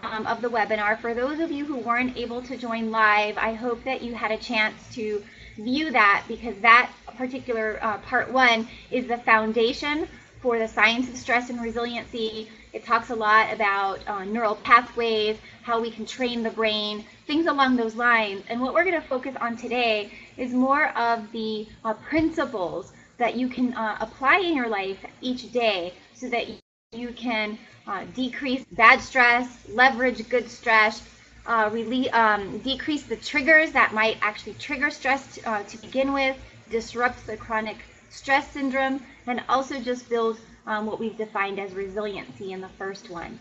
of the webinar. For those of you who weren't able to join live, I hope that you had a chance to view that, because that particular part 1 is the foundation for the science of stress and resiliency. It talks a lot about neural pathways, how we can train the brain, things along those lines. And what we're going to focus on today is more of the principles that you can apply in your life each day so that you can decrease bad stress, leverage good stress, decrease the triggers that might actually trigger stress to begin with, disrupt the chronic stress syndrome, and also just build what we've defined as resiliency in the first one.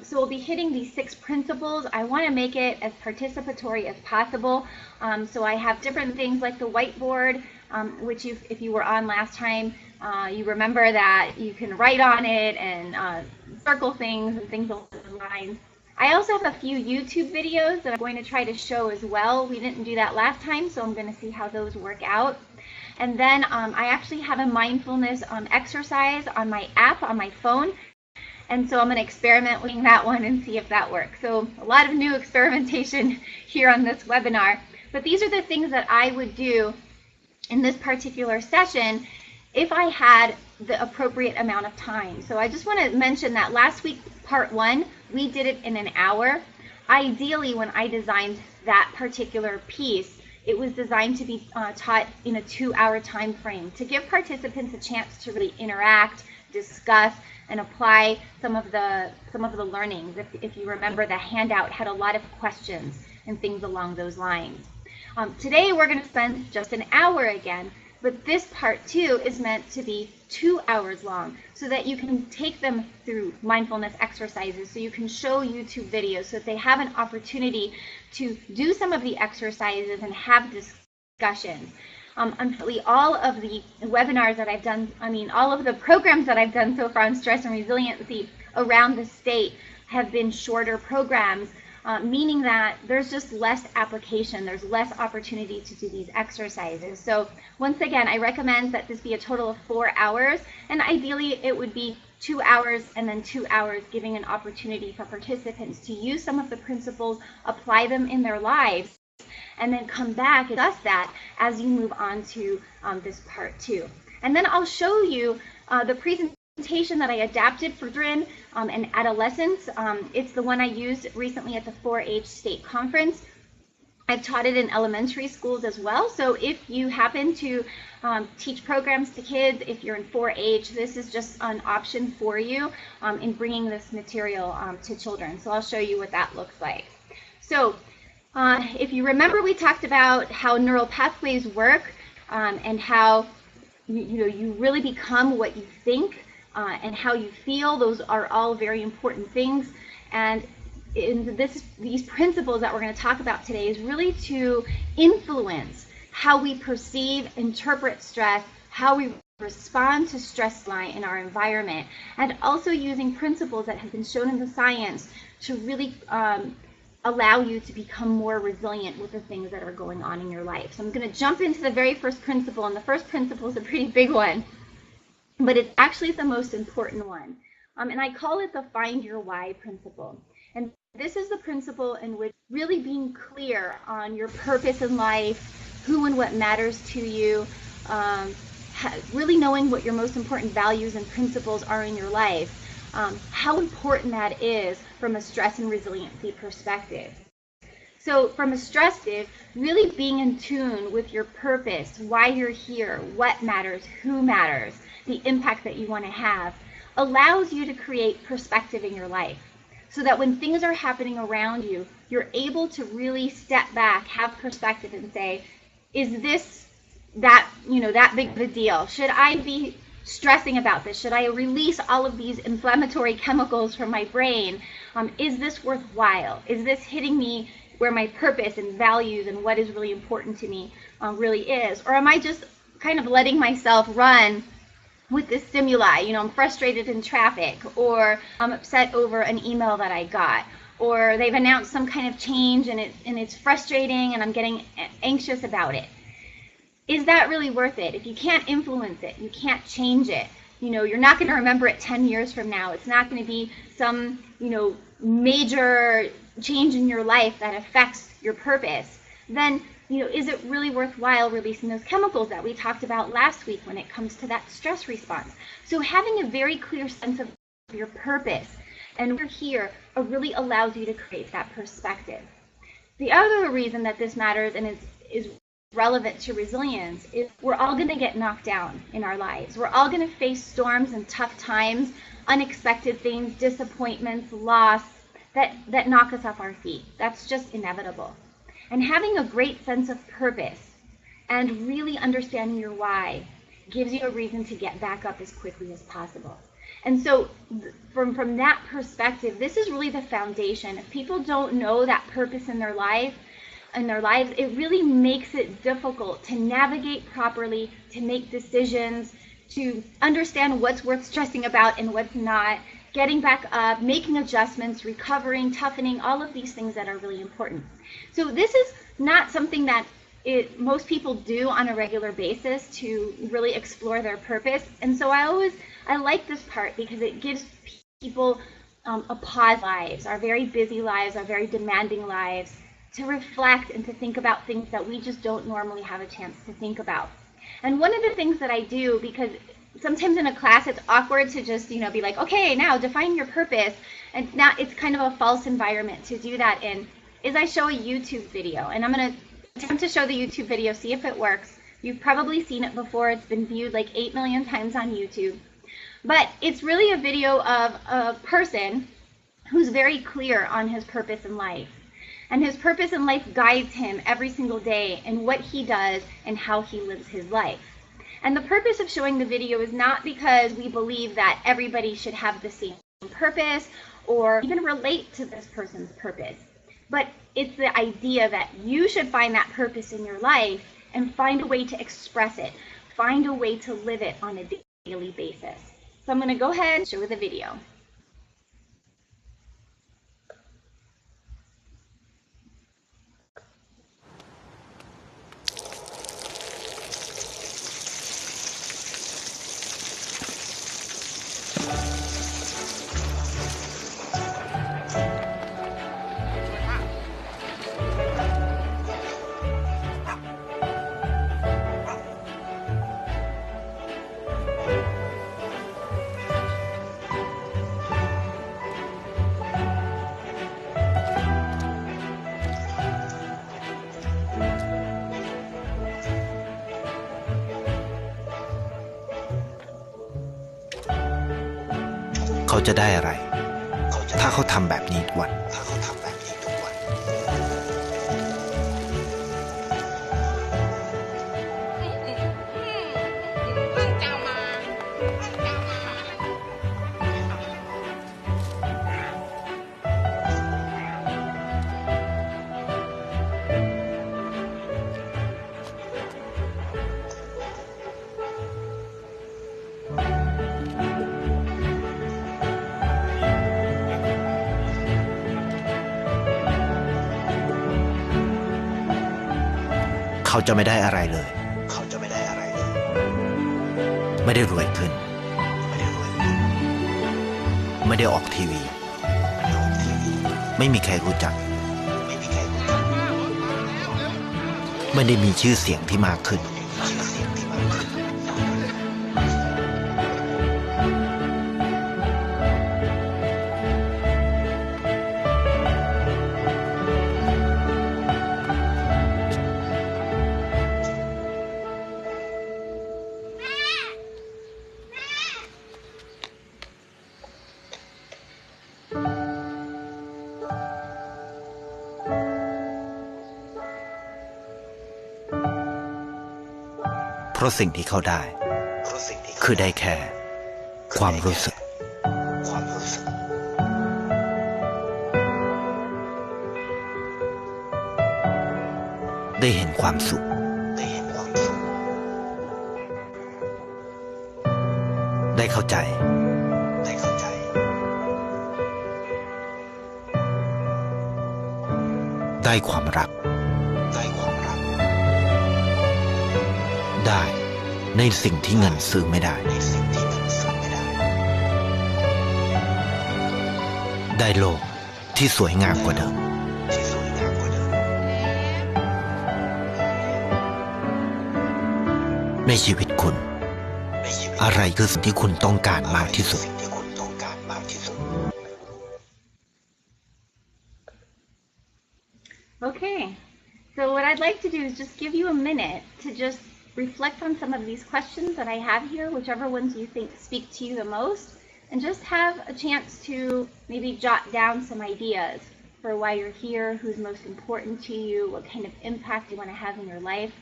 So we'll be hitting these 6 principles. I want to make it as participatory as possible. So I have different things like the whiteboard, which if you were on last time, you remember that you can write on it and circle things and things along the lines. I also have a few YouTube videos that I'm going to try to show as well. We didn't do that last time, so I'm going to see how those work out. And then I actually have a mindfulness exercise on my app on my phone. And so I'm going to experiment with that one and see if that works. So a lot of new experimentation here on this webinar. But these are the things that I would do in this particular session if I had the appropriate amount of time. So I just want to mention that last week, part 1, we did it in an hour. Ideally, when I designed that particular piece, it was designed to be taught in a 2-hour time frame to give participants a chance to really interact, discuss, and apply some of the learnings. If you remember, the handout had a lot of questions and things along those lines. Today we're going to spend just an hour again, but this part 2 is meant to be 2 hours long so that you can take them through mindfulness exercises, so you can show YouTube videos so that they have an opportunity to do some of the exercises and have discussions. Unfortunately, all of the webinars that I've done, all of the programs that I've done so far on stress and resiliency around the state have been shorter programs, meaning that there's just less application, there's less opportunity to do these exercises. So once again, I recommend that this be a total of 4 hours, and ideally it would be 2 hours and then 2 hours, giving an opportunity for participants to use some of the principles, apply them in their lives, and then come back and discuss that as you move on to this part 2. And then I'll show you the presentation that I adapted for children and adolescents. It's the one I used recently at the 4-H state conference. I've taught it in elementary schools as well. So if you happen to teach programs to kids, if you're in 4-H, this is just an option for you in bringing this material to children. So I'll show you what that looks like. So if you remember, we talked about how neural pathways work and how you really become what you think and how you feel. Those are all very important things. And in these principles that we're going to talk about today is really to influence how we perceive, interpret stress, how we respond to stress in our environment, and also using principles that have been shown in the science to really allow you to become more resilient with the things that are going on in your life. So I'm going to jump into the very first principle, and the first principle is a pretty big one, but it's actually the most important one. And I call it the Find Your Why principle. And this is the principle in which really being clear on your purpose in life, who and what matters to you, really knowing what your most important values and principles are in your life, how important that is from a stress and resiliency perspective. So from a stress perspective, really being in tune with your purpose, why you're here, what matters, who matters, the impact that you want to have, allows you to create perspective in your life. So that when things are happening around you, you're able to really step back, have perspective, and say, is this that big of a deal? Should I be stressing about this? Should I release all of these inflammatory chemicals from my brain? Is this worthwhile? Is this hitting me where my purpose and values and what is really important to me really is? Or am I just kind of letting myself run with this stimuli? I'm frustrated in traffic, or I'm upset over an email that I got, or they've announced some kind of change and it's frustrating and I'm getting anxious about it. Is that really worth it? If you can't influence it, you can't change it, you're not going to remember it 10 years from now. It's not going to be some, major change in your life that affects your purpose, then is it really worthwhile releasing those chemicals that we talked about last week when it comes to that stress response? So having a very clear sense of your purpose and we're here really allows you to create that perspective. The other reason that this matters and is relevant to resilience is we're all going to get knocked down in our lives. We're all going to face storms and tough times, unexpected things, disappointments, loss that knock us off our feet. That's just inevitable. And having a great sense of purpose and really understanding your why gives you a reason to get back up as quickly as possible. And so from that perspective, this is really the foundation. If people don't know that purpose in their lives, it really makes it difficult to navigate properly, to make decisions, to understand what's worth stressing about and what's not, getting back up, making adjustments, recovering, toughening, all of these things that are really important. So this is not something that most people do on a regular basis to really explore their purpose. And so I like this part because it gives people a pause lives, our very busy lives, our very demanding lives, to reflect and to think about things that we just don't normally have a chance to think about. And one of the things that I do, because sometimes in a class it's awkward to just be like, okay, now define your purpose, and now it's kind of a false environment to do that in, is I show a YouTube video. And I'm going to attempt to show the YouTube video, see if it works. You've probably seen it before. It's been viewed like 8 million times on YouTube. But it's really a video of a person who's very clear on his purpose in life. And his purpose in life guides him every single day in what he does and how he lives his life. And the purpose of showing the video is not because we believe that everybody should have the same purpose or even relate to this person's purpose. But it's the idea that you should find that purpose in your life and find a way to express it, find a way to live it on a daily basis. So I'm going to go ahead and show the video.เขาจะได้อะไรถ้าเขาทำแบบนี้ทุกวัน เขาจะไม่ได้อะไรเลย ไม่ได้รวยขึ้น ไม่ได้ออกทีวี ไม่มีใครรู้จัก ไม่ได้มีชื่อเสียงที่มากขึ้น เพราะสิ่งที่เขาได้คือได้แค่ความรู้สึกได้เห็นความสุขได้เข้าใจได้ความรักได้ในสิ่งที่เงินซื้อไม่ได้ได้โลก ที่สวยงามกว่าเดิมในชีวิตคุณอะไรคือสิ่งที่คุณต้องการมากที่สุด Okay, so what I'd like to do is just give you a minute to just reflect on some of these questions that I have here, whichever ones you think speak to you the most, and just have a chance to maybe jot down some ideas for why you're here, who's most important to you, what kind of impact you want to have in your life,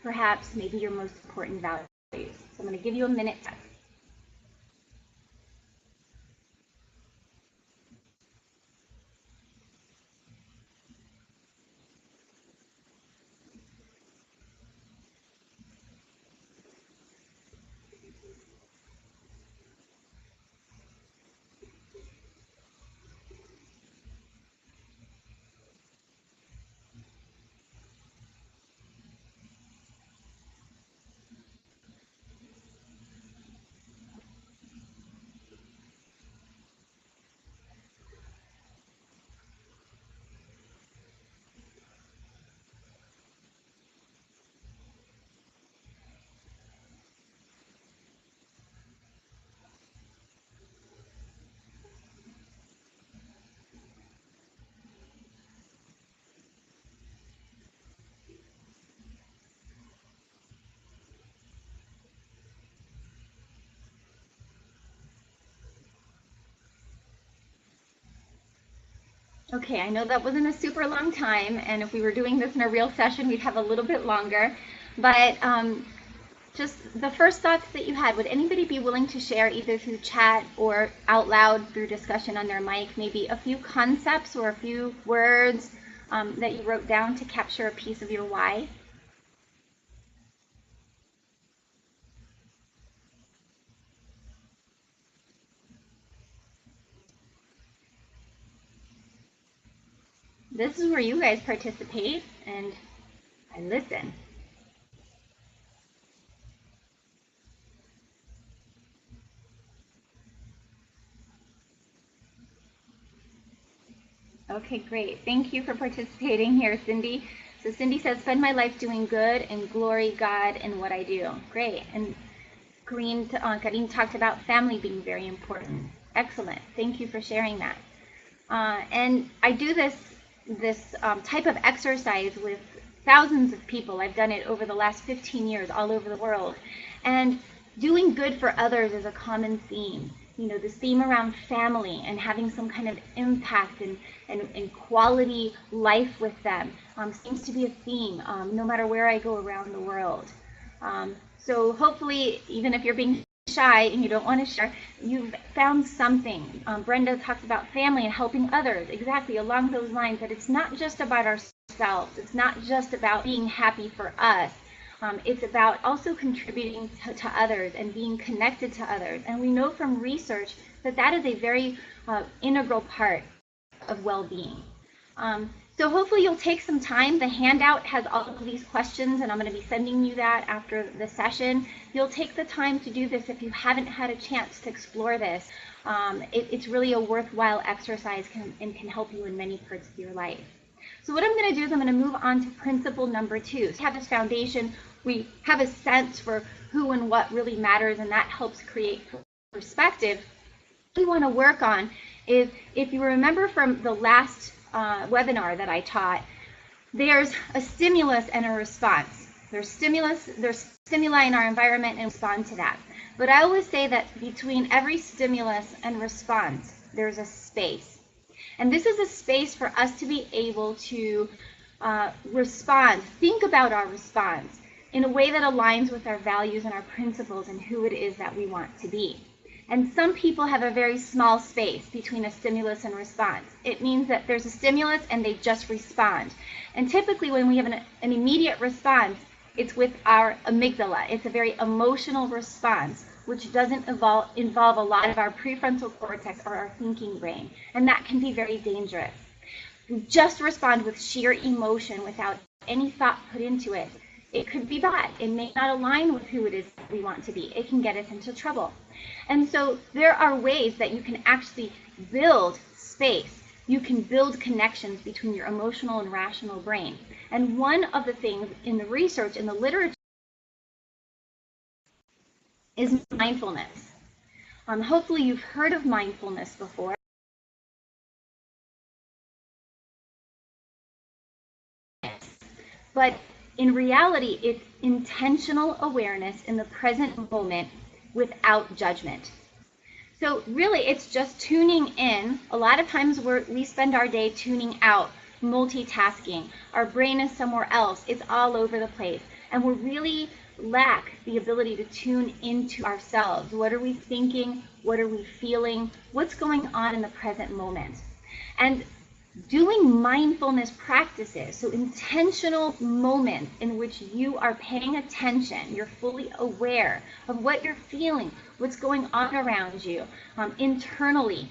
perhaps maybe your most important values. So I'm going to give you a minute. Okay, I know that wasn't a super long time, and if we were doing this in a real session, we'd have a little bit longer. But just the first thoughts that you had, would anybody be willing to share either through chat or out loud through discussion on their mic, maybe a few concepts or a few words that you wrote down to capture a piece of your why? This is where you guys participate and I listen. Okay, great. Thank you for participating here, Cindy. So Cindy says, spend my life doing good and glory God in what I do. Great. And Kareem talked about family being very important. Excellent. Thank you for sharing that. And I do this type of exercise with thousands of people. I've done it over the last 15 years all over the world. And doing good for others is a common theme. You know, this theme around family and having some kind of impact and quality life with them seems to be a theme no matter where I go around the world. So hopefully, even if you're being shy and you don't want to share, you've found something. Brenda talks about family and helping others, exactly along those lines, that it's not just about ourselves. It's not just about being happy for us. It's about also contributing to others and being connected to others. And we know from research that that is a very integral part of well-being. So hopefully you'll take some time. The handout has all of these questions, and I'm going to be sending you that after the session. You'll take the time to do this if you haven't had a chance to explore this. It's really a worthwhile exercise and can help you in many parts of your life. So what I'm going to do is I'm going to move on to principle number 2. So we have this foundation. We have a sense for who and what really matters, and that helps create perspective. What we want to work on is, if you remember from the last webinar that I taught, there's a stimulus and a response. There's stimuli in our environment, and respond to that. But I always say that between every stimulus and response, there's a space. And this is a space for us to be able to respond, think about our response in a way that aligns with our values and our principles and who it is that we want to be. And some people have a very small space between a stimulus and response. It means that there's a stimulus and they just respond. And typically when we have an immediate response, it's with our amygdala. It's a very emotional response, which doesn't involve a lot of our prefrontal cortex or our thinking brain. And that can be very dangerous. We just respond with sheer emotion without any thought put into it. It could be bad. It may not align with who it is that we want to be. It can get us into trouble. And so there are ways that you can actually build space you can build connections between your emotional and rational brain. And one of the things in the research, in the literature, is mindfulness. Hopefully you've heard of mindfulness before. But in reality, it's intentional awareness in the present moment without judgment. So really, it's just tuning in. A lot of times we spend our day tuning out, multitasking. Our brain is somewhere else. It's all over the place. And we really lack the ability to tune into ourselves. What are we thinking? What are we feeling? What's going on in the present moment? And doing mindfulness practices, so intentional moments in which you are paying attention, you're fully aware of what you're feeling, what's going on around you internally,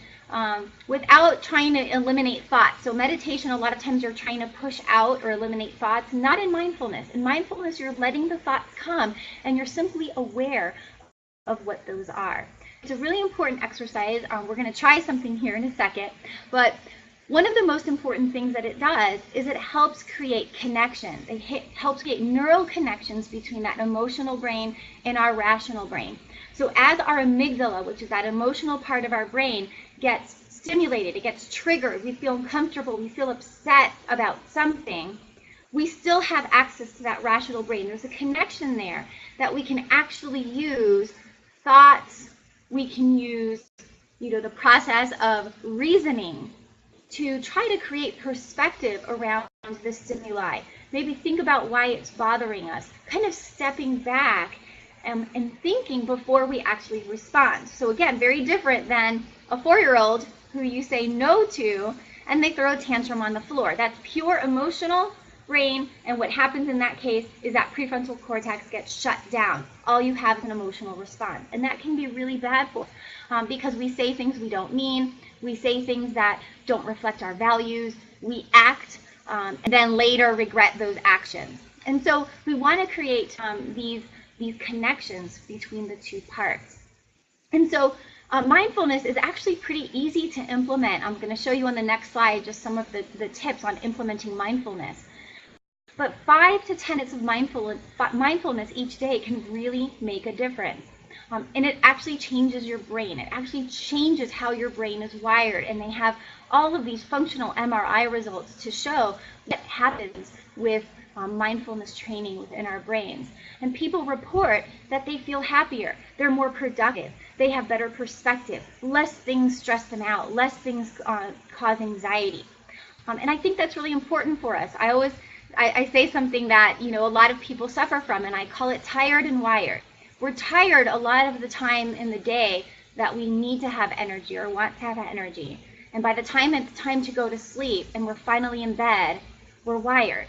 without trying to eliminate thoughts. So meditation, a lot of times you're trying to push out or eliminate thoughts, not in mindfulness. In mindfulness, you're letting the thoughts come and you're simply aware of what those are. It's a really important exercise. We're going to try something here in a second, but one of the most important things that it does is it helps create connections. It helps create neural connections between that emotional brain and our rational brain. So as our amygdala, which is that emotional part of our brain, gets stimulated, it gets triggered, we feel uncomfortable, we feel upset about something, we still have access to that rational brain. There's a connection there that we can actually use thoughts, we can use, the process of reasoning to try to create perspective around the stimuli. Maybe think about why it's bothering us, kind of stepping back and thinking before we actually respond. So again, very different than a 4-year-old who you say no to and they throw a tantrum on the floor. That's pure emotional brain, and what happens in that case is that prefrontal cortex gets shut down. All you have is an emotional response, and that can be really bad for us because we say things we don't mean, we say things that don't reflect our values, we act and then later regret those actions. And so we want to create these connections between the two parts. And so mindfulness is actually pretty easy to implement. I'm going to show you on the next slide just some of the tips on implementing mindfulness. But 5 to 10 minutes of mindfulness each day can really make a difference. And it actually changes your brain. It actually changes how your brain is wired. And they have all of these functional MRI results to show what happens with mindfulness training within our brains. And people report that they feel happier, they're more productive, they have better perspective, less things stress them out, less things cause anxiety. And I think that's really important for us. I say something that a lot of people suffer from, and I call it tired and wired. We're tired a lot of the time in the day that we need to have energy or want to have energy. And by the time it's time to go to sleep and we're finally in bed, we're wired.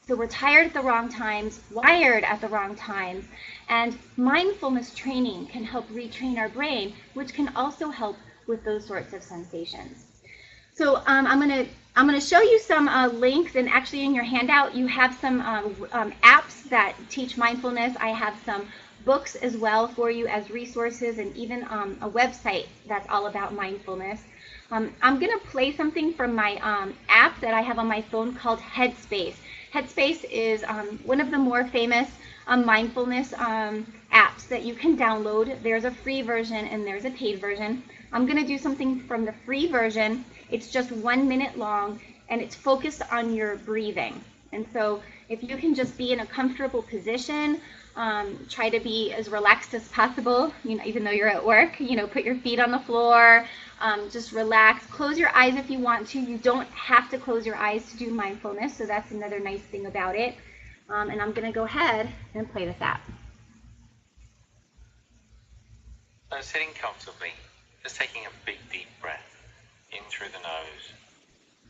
So we're tired at the wrong times, wired at the wrong times, and mindfulness training can help retrain our brain, which can also help with those sorts of sensations. So I'm going to show you some links, and actually in your handout you have some apps that teach mindfulness. I have some books as well for you as resources, and even a website that's all about mindfulness. I'm going to play something from my app that I have on my phone called Headspace. Headspace is one of the more famous mindfulness apps that you can download. There's a free version and there's a paid version. I'm going to do something from the free version. It's just 1 minute long, and it's focused on your breathing. And so if you can just be in a comfortable position, try to be as relaxed as possible, even though you're at work, put your feet on the floor, just relax. Close your eyes if you want to. You don't have to close your eyes to do mindfulness, so that's another nice thing about it. And I'm going to go ahead and play this app. So sitting comfortably, just taking a big deep breath in through the nose,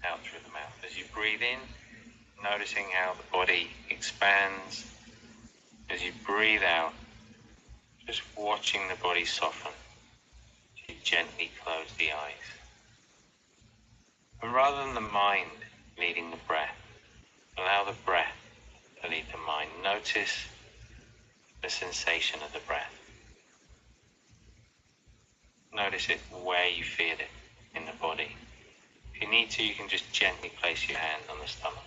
out through the mouth. As you breathe in, noticing how the body expands. As you breathe out, just watching the body soften. You gently close the eyes. And rather than the mind leading the breath, allow the breath to lead the mind. Notice the sensation of the breath. Notice it where you feel it in the body. If you need to, you can just gently place your hand on the stomach.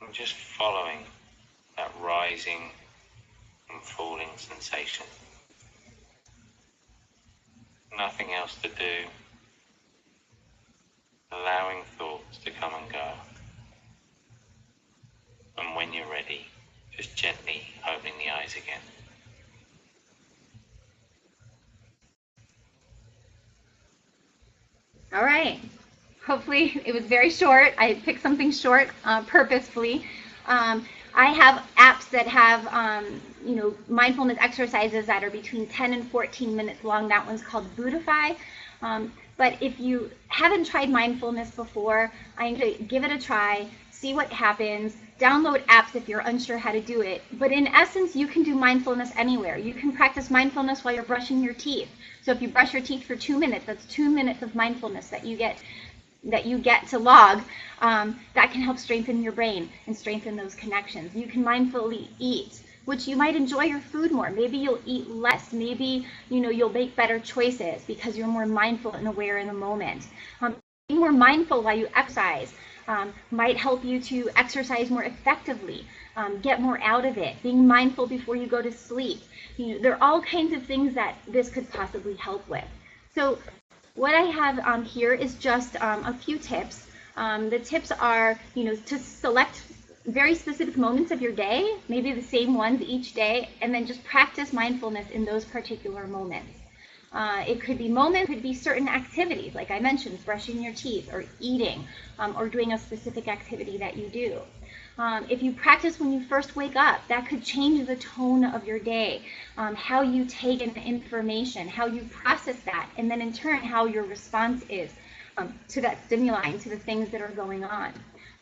And just following that rising and falling sensation. Nothing else to do. Allowing thoughts to come and go. And when you're ready, just gently opening the eyes again. All right. Hopefully it was very short. I picked something short purposefully. I have apps that have, mindfulness exercises that are between 10 and 14 minutes long. That one's called Buddhify. But if you haven't tried mindfulness before, I encourage you to give it a try, see what happens, download apps if you're unsure how to do it. But in essence, you can do mindfulness anywhere. You can practice mindfulness while you're brushing your teeth. So if you brush your teeth for 2 minutes, that's 2 minutes of mindfulness that you get to log. That can help strengthen your brain and strengthen those connections. You can mindfully eat, which you might enjoy your food more. Maybe you'll eat less. Maybe you'll make better choices because you're more mindful and aware in the moment. Being more mindful while you exercise might help you to exercise more effectively, get more out of it. Being mindful before you go to sleep. There are all kinds of things that this could possibly help with. So what I have here is just a few tips. The tips are, to select very specific moments of your day, maybe the same ones each day, and then just practice mindfulness in those particular moments. It could be moments, it could be certain activities, like I mentioned, brushing your teeth or eating, or doing a specific activity that you do. If you practice when you first wake up, that could change the tone of your day, how you take in information, how you process that, and then in turn how your response is to that stimuli and to the things that are going on.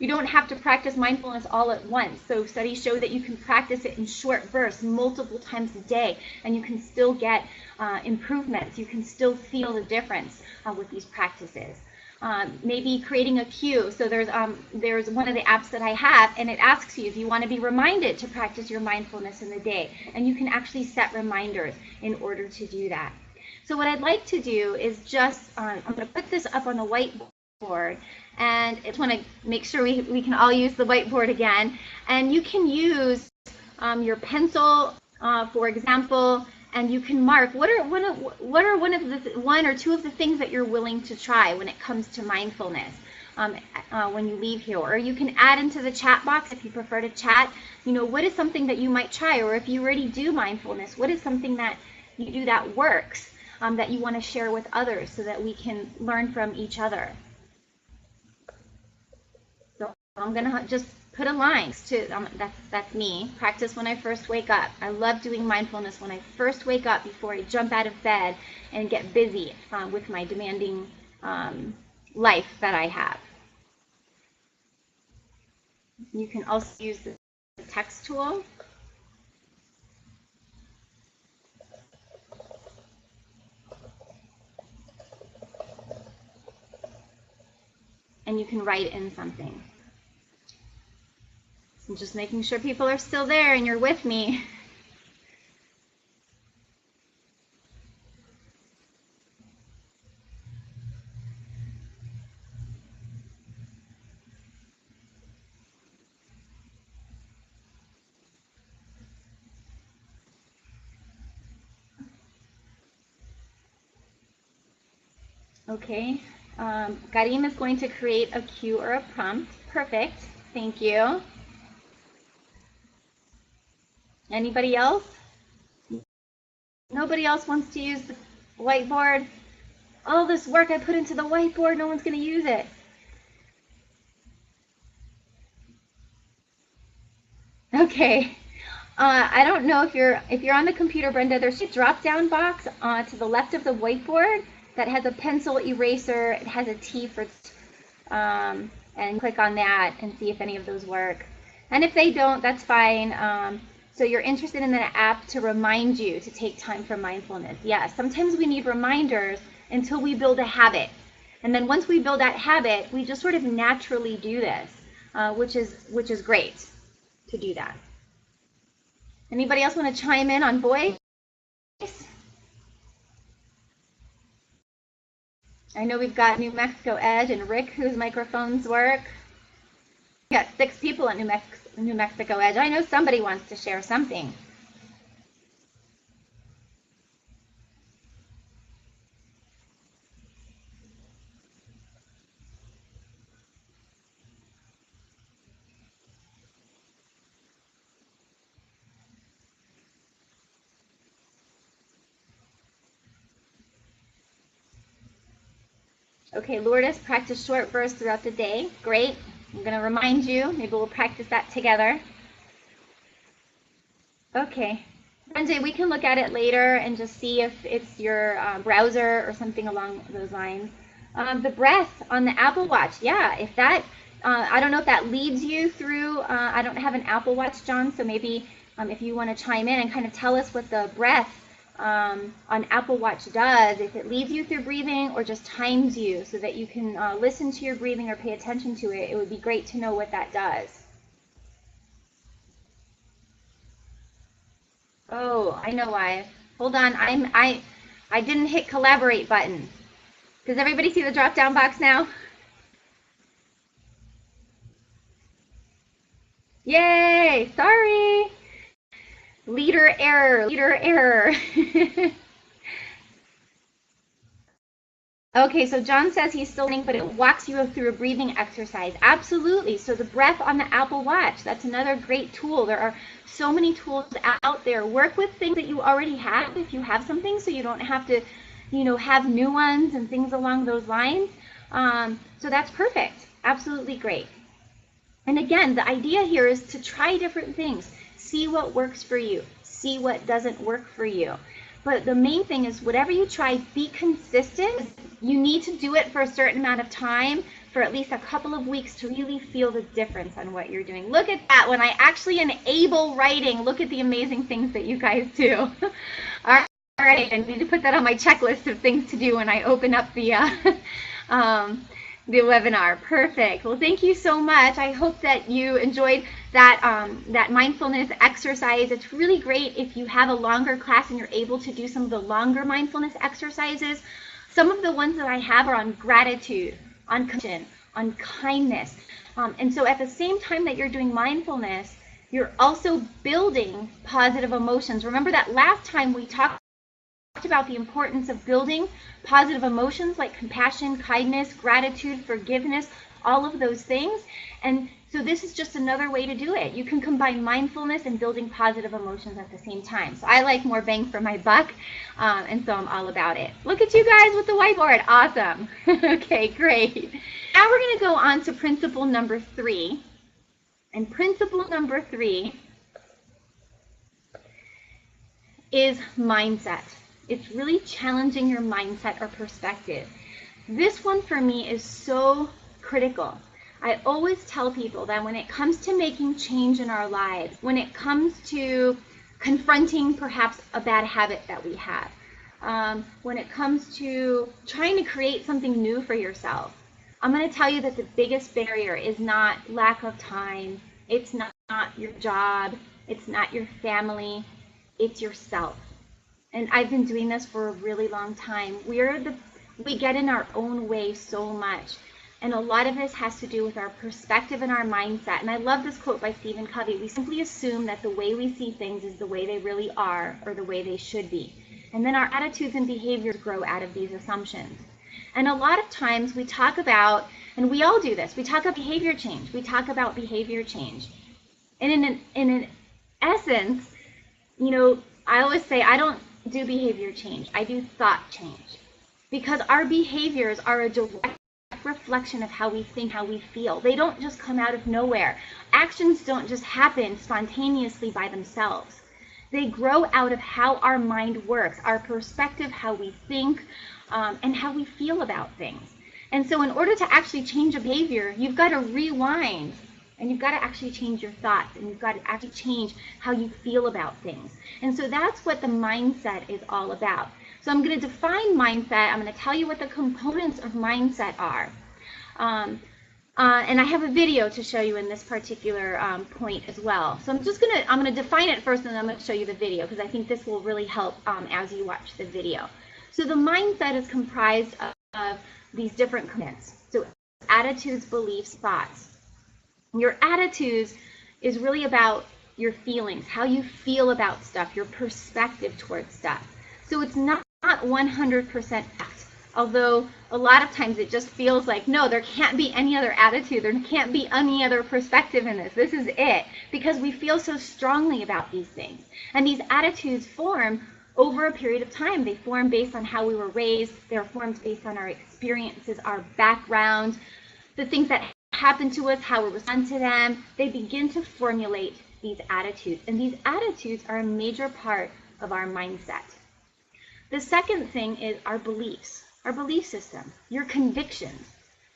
You don't have to practice mindfulness all at once. So studies show that you can practice it in short bursts multiple times a day, and you can still get improvements. You can still feel the difference with these practices. Maybe creating a cue. So there's one of the apps that I have, and it asks you if you want to be reminded to practice your mindfulness in the day, and you can actually set reminders in order to do that. So what I'd like to do is just, I'm going to put this up on the whiteboard, and I just want to make sure we can all use the whiteboard again. And you can use your pencil, for example, and you can mark what are one or two of the things that you're willing to try when it comes to mindfulness when you leave here. Or you can add into the chat box if you prefer to chat. What is something that you might try, or if you already do mindfulness, what is something that you do that works that you want to share with others so that we can learn from each other. So I'm going to just put a line to, that's me, practice when I first wake up. I love doing mindfulness when I first wake up before I jump out of bed and get busy with my demanding life that I have. You can also use the text tool. And you can write in something. I'm just making sure people are still there and you're with me. Okay, Karim is going to create a cue or a prompt. Perfect, thank you. Anybody else? Nobody else wants to use the whiteboard? All this work I put into the whiteboard, no one's going to use it. Okay, I don't know if you're on the computer, Brenda. There's a drop-down box to the left of the whiteboard that has a pencil eraser. It has a T for, and click on that and see if any of those work. And if they don't, that's fine. So you're interested in an app to remind you to take time for mindfulness. Yeah, sometimes we need reminders until we build a habit. And then once we build that habit, we just sort of naturally do this, which is great to do that. Anybody else want to chime in on voice? I know we've got New Mexico Edge and Rick, whose microphones work. We got 6 people at New Mexico Edge. I know somebody wants to share something. Okay, Lourdes, practice short bursts throughout the day. Great. I'm going to remind you. Maybe we'll practice that together. Okay. Sanjay, we can look at it later and just see if it's your browser or something along those lines. The breath on the Apple Watch. Yeah, if that, I don't know if that leads you through, I don't have an Apple Watch, John, so maybe if you want to chime in and kind of tell us what the breath on Apple Watch does, if it leads you through breathing or just times you so that you can listen to your breathing or pay attention to it, it would be great to know what that does. Oh, I know why. Hold on, I didn't hit collaborate button. Does everybody see the drop down box now? Yay! Sorry. Leader error, leader error. Okay, so John says he's still learning, but it walks you through a breathing exercise. Absolutely. So the breath on the Apple Watch, that's another great tool. There are so many tools out there. Work with things that you already have if you have something, so you don't have to, have new ones and things along those lines. So that's perfect. Absolutely great. And again, the idea here is to try different things. See what works for you. See what doesn't work for you. But the main thing is whatever you try, be consistent. You need to do it for a certain amount of time, for at least a couple of weeks to really feel the difference on what you're doing. Look at that. When I actually enable writing, look at the amazing things that you guys do. All right, I need to put that on my checklist of things to do when I open up the webinar. Perfect. Well, thank you so much. I hope that you enjoyed that mindfulness exercise. It's really great if you have a longer class and you're able to do some of the longer mindfulness exercises. Some of the ones that I have are on gratitude, on compassion, on kindness. And so at the same time that you're doing mindfulness, you're also building positive emotions. Remember that last time we talked about the importance of building positive emotions like compassion, kindness, gratitude, forgiveness, all of those things. And so this is just another way to do it. You can combine mindfulness and building positive emotions at the same time. So I like more bang for my buck, and so I'm all about it. Look at you guys with the whiteboard. Awesome. Okay, great. Now we're going to go on to principle number 3. And principle number 3 is mindset. It's really challenging your mindset or perspective. This one for me is so critical. I always tell people that when it comes to making change in our lives, when it comes to confronting perhaps a bad habit that we have, when it comes to trying to create something new for yourself, I'm going to tell you that the biggest barrier is not lack of time, it's not your job, it's not your family, it's yourself. And I've been doing this for a really long time. We get in our own way so much. And a lot of this has to do with our perspective and our mindset. And I love this quote by Stephen Covey. We simply assume that the way we see things is the way they really are or the way they should be. And then our attitudes and behaviors grow out of these assumptions. And a lot of times we talk about, and we all do this, we talk about behavior change. We talk about behavior change. And in an essence, I always say I don't do behavior change. I do thought change. Because our behaviors are a direct reflection of how we think, how we feel. They don't just come out of nowhere. Actions don't just happen spontaneously by themselves. They grow out of how our mind works, our perspective, how we think, and how we feel about things. And so in order to actually change a behavior, you've got to rewind. And you've got to actually change your thoughts, and you've got to actually change how you feel about things. And so that's what the mindset is all about. So I'm going to define mindset. I'm going to tell you what the components of mindset are. And I have a video to show you in this particular point as well. So I'm going to define it first, and then I'm going to show you the video, because I think this will really help as you watch the video. So the mindset is comprised of these different components. So attitudes, beliefs, thoughts. Your attitudes is really about your feelings, how you feel about stuff, your perspective towards stuff. So it's not 100% fact, although a lot of times it just feels like, no, there can't be any other attitude, there can't be any other perspective in this. This is it, because we feel so strongly about these things. And these attitudes form over a period of time. They form based on how we were raised. They're formed based on our experiences, our background, the things that happen to us, how we respond to them. They begin to formulate these attitudes. And these attitudes are a major part of our mindset. The second thing is our beliefs, our belief system, your convictions,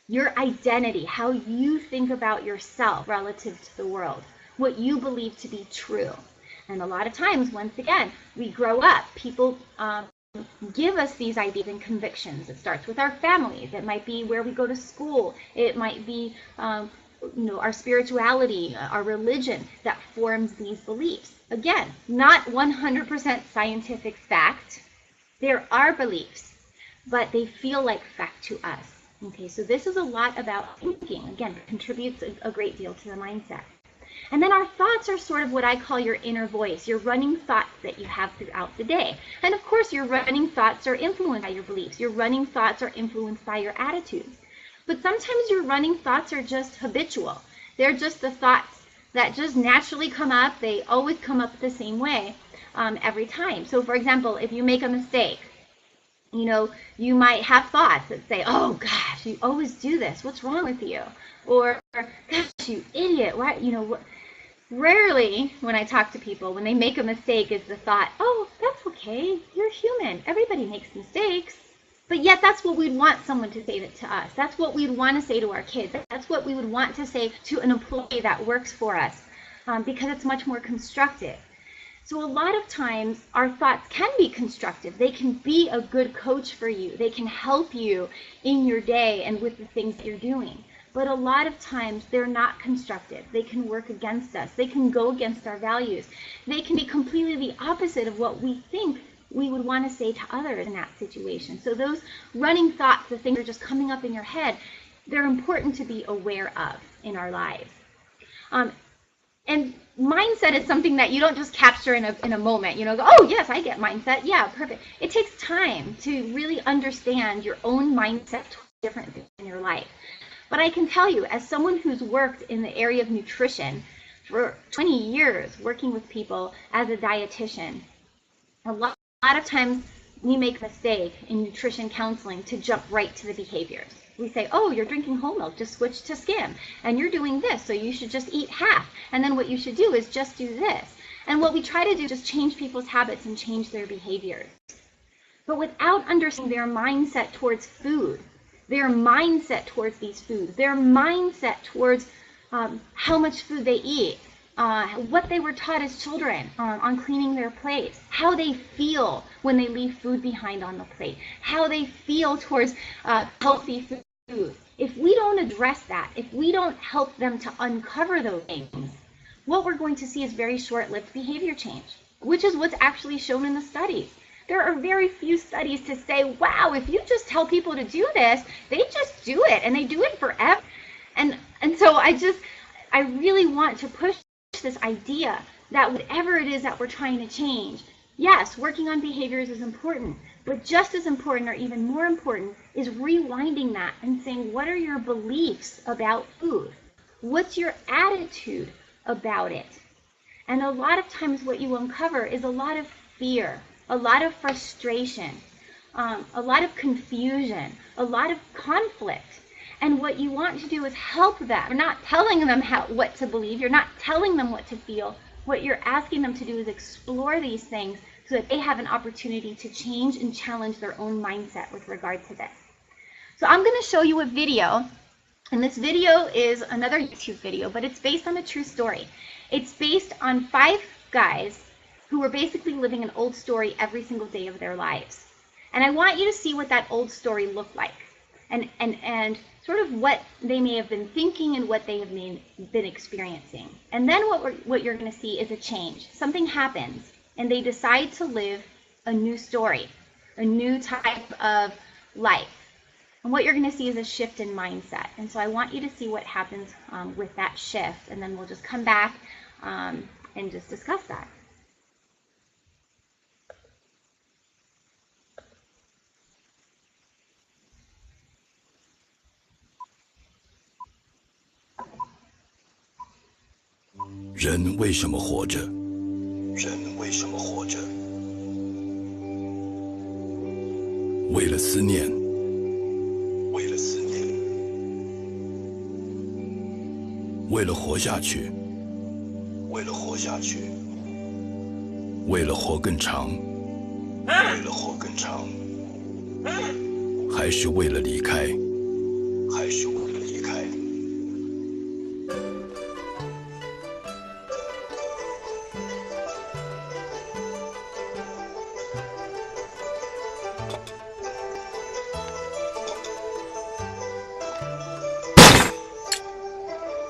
your identity, how you think about yourself relative to the world, what you believe to be true. And a lot of times, once again, we grow up, people give us these ideas and convictions. It starts with our families. It might be where we go to school. It might be our spirituality, our religion that forms these beliefs. Again, not 100% scientific fact. There are beliefs, but they feel like fact to us. Okay, so this is a lot about thinking. Again, it contributes a great deal to the mindset. And then our thoughts are sort of what I call your inner voice, your running thoughts that you have throughout the day. And of course, your running thoughts are influenced by your beliefs. Your running thoughts are influenced by your attitudes. But sometimes your running thoughts are just habitual. They're just the thoughts that just naturally come up. They always come up the same way every time. So for example, if you make a mistake, you might have thoughts that say, oh gosh, you always do this. What's wrong with you? Or, gosh, you idiot. Why, rarely when I talk to people, when they make a mistake, is the thought, oh, that's okay. You're human. Everybody makes mistakes. But yet that's what we'd want someone to say to us. That's what we'd want to say to our kids. That's what we would want to say to an employee that works for us, because it's much more constructive. So a lot of times our thoughts can be constructive. They can be a good coach for you. They can help you in your day and with the things that you're doing. But a lot of times they're not constructive. They can work against us. They can go against our values. They can be completely the opposite of what we think we would want to say to others in that situation. So those running thoughts, the things that are just coming up in your head, they're important to be aware of in our lives. And mindset is something that you don't just capture in a moment. Go, oh yes, I get mindset. Yeah, perfect. It takes time to really understand your own mindset towards different things in your life. But I can tell you, as someone who's worked in the area of nutrition for 20 years, working with people as a dietitian, a lot of times we make a mistake in nutrition counseling to jump right to the behaviors. We say, oh, you're drinking whole milk, just switch to skim. And you're doing this, so you should just eat half. And then what you should do is just do this. And what we try to do is just change people's habits and change their behaviors. But without understanding their mindset towards food, their mindset towards these foods, their mindset towards how much food they eat, what they were taught as children on cleaning their plates, how they feel when they leave food behind on the plate, how they feel towards healthy food. If we don't address that, if we don't help them to uncover those things, what we're going to see is very short-lived behavior change, which is what's actually shown in the studies. There are very few studies to say, wow, if you just tell people to do this, they just do it, and they do it forever. And so I really want to push this idea that whatever it is that we're trying to change, yes, working on behaviors is important, but just as important or even more important is rewinding that and saying, what are your beliefs about food? What's your attitude about it? And a lot of times what you uncover is a lot of fear, a lot of frustration, a lot of confusion, a lot of conflict. And what you want to do is help them. You're not telling them what to believe. You're not telling them what to feel. What you're asking them to do is explore these things so that they have an opportunity to change and challenge their own mindset with regard to this. So I'm going to show you a video. And this video is another YouTube video, but it's based on a true story. It's based on 5 guys who were basically living an old story every single day of their lives. And I want you to see what that old story looked like and sort of what they may have been thinking and what they have been experiencing. And then what you're going to see is a change. Something happens, and they decide to live a new story, a new type of life. And what you're going to see is a shift in mindset. And so I want you to see what happens with that shift, and then we'll just come back and just discuss that.人为什么活着？人为什么活着？为了思念，为了思念，为了活下去，为了活下去，为了活更长，为了活更长，还是为了离开，还是为了离开？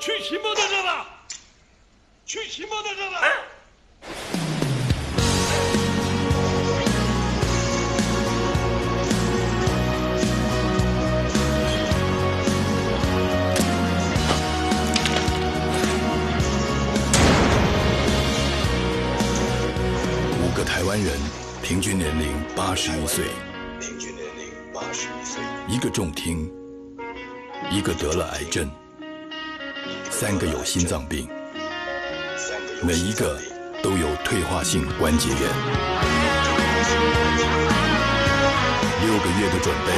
去骑摩托车吧！去骑摩托车吧！5个台湾人，平均年龄81岁，平均年龄81岁，一个重听，一个得了癌症。3个有心脏病，每一个都有退化性关节炎。6个月的准备，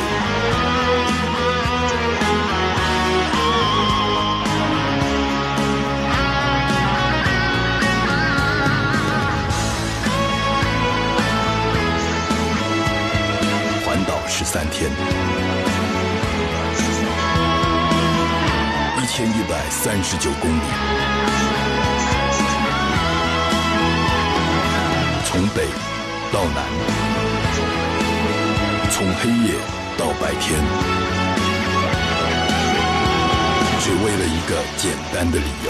环岛13天。1139公里，从北到南，从黑夜到白天，只为了一个简单的理由。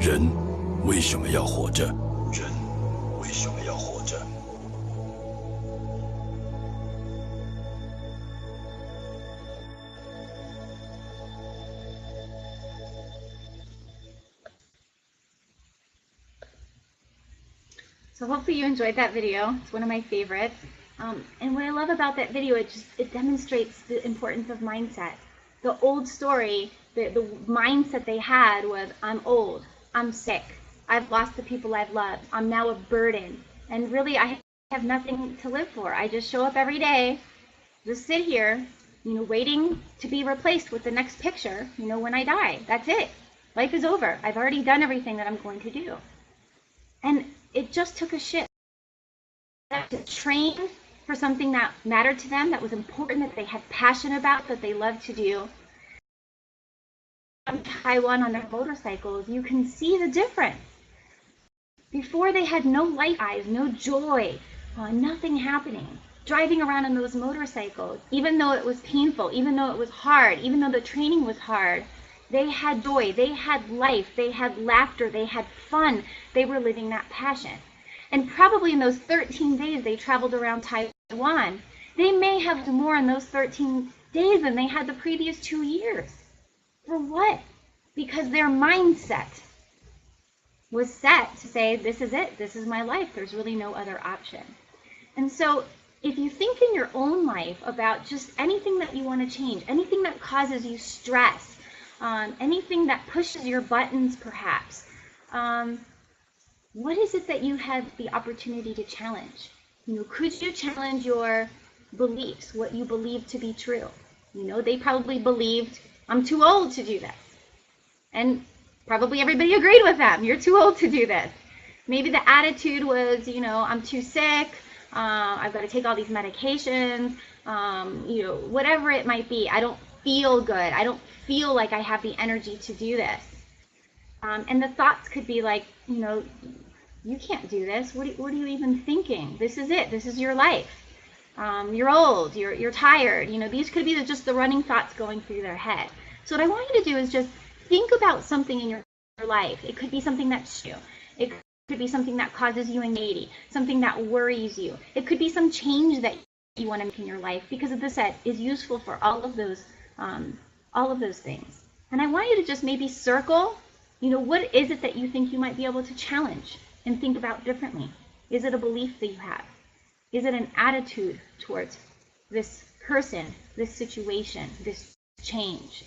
人为什么要活着？人为什么要活着？So hopefully you enjoyed that video. It's one of my favorites. And what I love about that video, it demonstrates the importance of mindset. The old story, the mindset they had was, I'm old, I'm sick, I've lost the people I've loved, I'm now a burden, and really I have nothing to live for. I just show up every day, just sit here, waiting to be replaced with the next picture, when I die. That's it. Life is over. I've already done everything that I'm going to do. And it just took a shift to train for something that mattered to them, that was important, that they had passion about, that they loved to do. From Taiwan on their motorcycles, you can see the difference. Before, they had no life eyes, no joy, nothing happening. Driving around on those motorcycles, even though it was painful, even though it was hard, even though the training was hard, they had joy, they had life, they had laughter, they had fun. They were living that passion. And probably in those 13 days they traveled around Taiwan, they may have more in those 13 days than they had the previous 2 years. For what? Because their mindset was set to say, this is it, this is my life, there's really no other option. And so if you think in your own life about just anything that you want to change, anything that causes you stress, anything that pushes your buttons perhaps, what is it that you had the opportunity to challenge? Could you challenge your beliefs, what you believe to be true. You know, they probably believed, I'm too old to do this. And probably everybody agreed with them. You're too old to do this. Maybe the attitude was, you know, I'm too sick. I've got to take all these medications. You know, whatever it might be. I don't feel good. I don't feel like I have the energy to do this. And the thoughts could be like, you know, you can't do this. What are you even thinking? This is it. This is your life. You're old. You're tired. You know, these could be just the running thoughts going through their head. So what I want you to do is just think about something in your life. It could be something that's new. It could be something that causes you anxiety, something that worries you. It could be some change that you want to make in your life, because the set is useful for all of those things. And I want you to just maybe circle, you know, what is it that you think you might be able to challenge and think about differently? Is it a belief that you have? Is it an attitude towards this person, this situation, this change?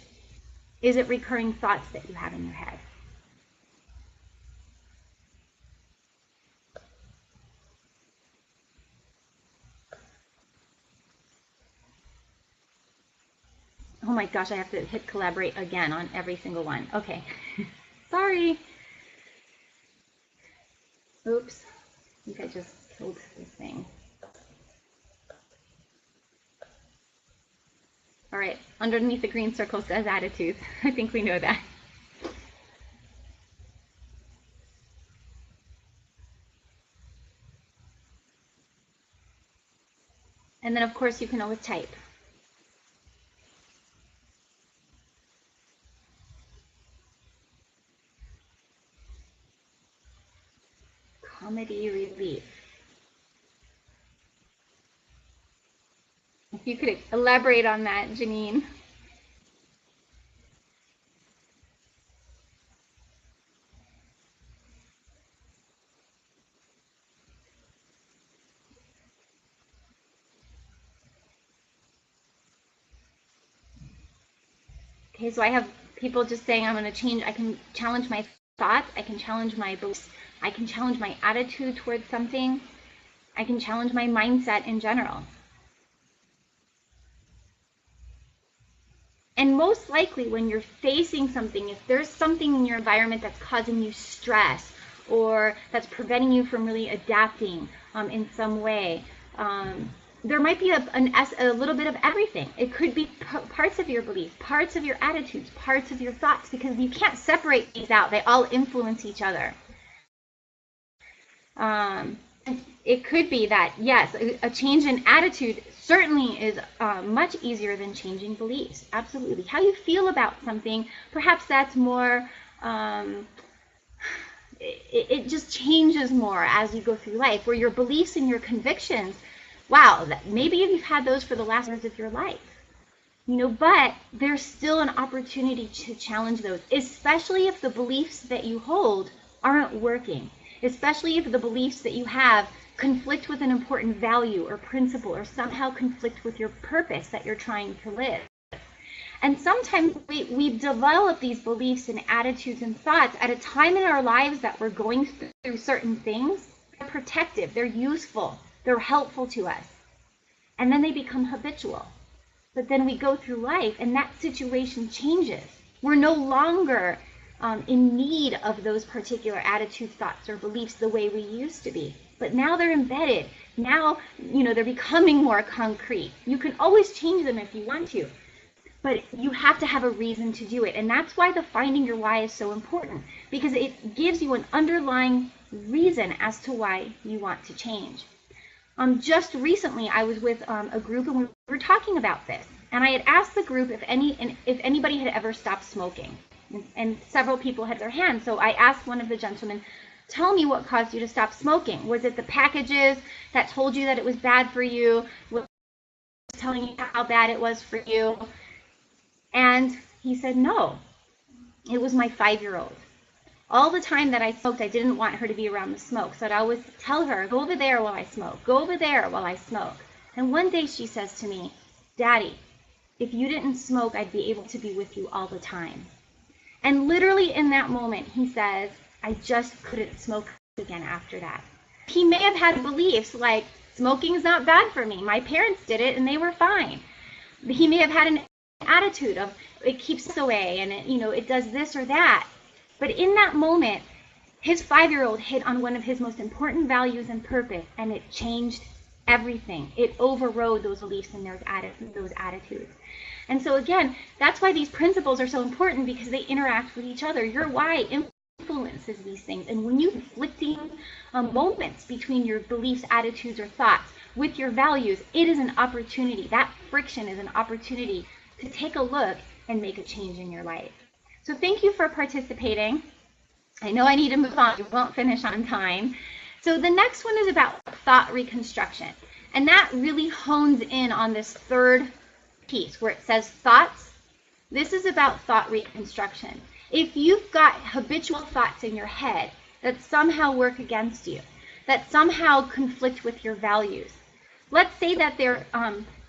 Is it recurring thoughts that you have in your head? Oh my gosh, I have to hit collaborate again on every single one. Okay, sorry. Oops, I think I just killed this thing. All right, underneath the green circle says attitudes. I think we know that. And then of course you can always type. Comedy relief. If you could elaborate on that, Janine. Okay, so I have people just saying I'm going to change. I can challenge my thoughts. I can challenge my beliefs. I can challenge my attitude towards something. I can challenge my mindset in general. And most likely when you're facing something, if there's something in your environment that's causing you stress or that's preventing you from really adapting in some way, there might be a little bit of everything. It could be parts of your beliefs, parts of your attitudes, parts of your thoughts, because you can't separate these out. They all influence each other. It could be that, yes, a change in attitude certainly is much easier than changing beliefs. Absolutely. How you feel about something, perhaps that's more, it just changes more as you go through life, where your beliefs and your convictions, wow, maybe you've had those for the last years of your life. You know, but there's still an opportunity to challenge those, especially if the beliefs that you hold aren't working, especially if the beliefs that you have conflict with an important value or principle or somehow conflict with your purpose that you're trying to live. And sometimes we develop these beliefs and attitudes and thoughts at a time in our lives that we're going through certain things. They're protective, they're useful, they're helpful to us. And then they become habitual. But then we go through life and that situation changes. We're no longer in need of those particular attitudes, thoughts, or beliefs the way we used to be. But now they're embedded. Now, you know, they're becoming more concrete. You can always change them if you want to, but you have to have a reason to do it. And that's why the finding your why is so important, because it gives you an underlying reason as to why you want to change. Just recently, I was with a group and we were talking about this. And I had asked the group if anybody had ever stopped smoking. And several people had their hands. So I asked one of the gentlemen, tell me what caused you to stop smoking. Was it the packages that told you that it was bad for you? Was it telling you how bad it was for you? And he said, no, it was my 5-year-old. All the time that I smoked, I didn't want her to be around the smoke. So I'd always tell her, go over there while I smoke. Go over there while I smoke. And one day she says to me, Daddy, if you didn't smoke, I'd be able to be with you all the time. And literally in that moment, he says, I just couldn't smoke again after that. He may have had beliefs like, Smoking is not bad for me. My parents did it and they were fine. He may have had an attitude of it keeps us away and it does this or that. But in that moment, his 5-year-old hit on one of his most important values and purpose, and it changed everything. It overrode those beliefs and those attitudes. And so again, that's why these principles are so important, because they interact with each other. Your why influences these things. And when you conflicting moments between your beliefs, attitudes, or thoughts with your values, it is an opportunity. That friction is an opportunity to take a look and make a change in your life. So thank you for participating. I know I need to move on. We won't finish on time. So the next one is about thought reconstruction. And that really hones in on this third piece where it says thoughts. This is about thought reconstruction. If you've got habitual thoughts in your head that somehow work against you, that somehow conflict with your values, let's say that they're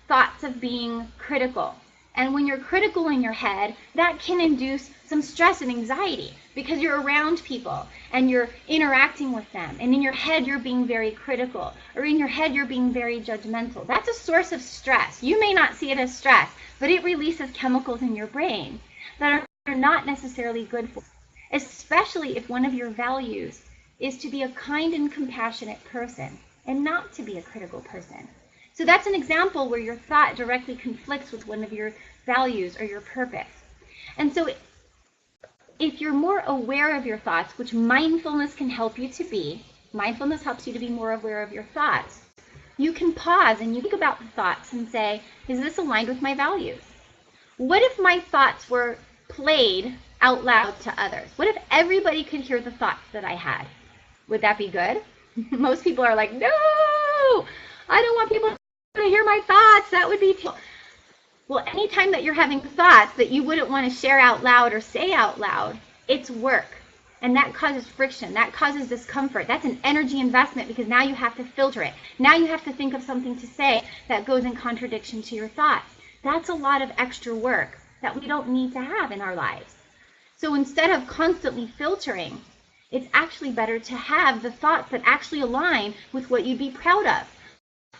thoughts of being critical. And when you're critical in your head, that can induce some stress and anxiety because you're around people and you're interacting with them. And in your head, you're being very critical, or in your head, you're being very judgmental. That's a source of stress. You may not see it as stress, but it releases chemicals in your brain that are not necessarily good for you, especially if one of your values is to be a kind and compassionate person and not to be a critical person. So that's an example where your thought directly conflicts with one of your values or your purpose. And so if you're more aware of your thoughts, which mindfulness can help you to be, mindfulness helps you to be more aware of your thoughts, you can pause and you think about the thoughts and say, is this aligned with my values? What if my thoughts were played out loud to others? What if everybody could hear the thoughts that I had? Would that be good? Most people are like, no, I don't want people to hear my thoughts. That would be terrible. Well, anytime that you're having thoughts that you wouldn't want to share out loud or say out loud, it's work. And that causes friction. That causes discomfort. That's an energy investment because now you have to filter it. Now you have to think of something to say that goes in contradiction to your thoughts. That's a lot of extra work that we don't need to have in our lives. So instead of constantly filtering, it's actually better to have the thoughts that actually align with what you'd be proud of,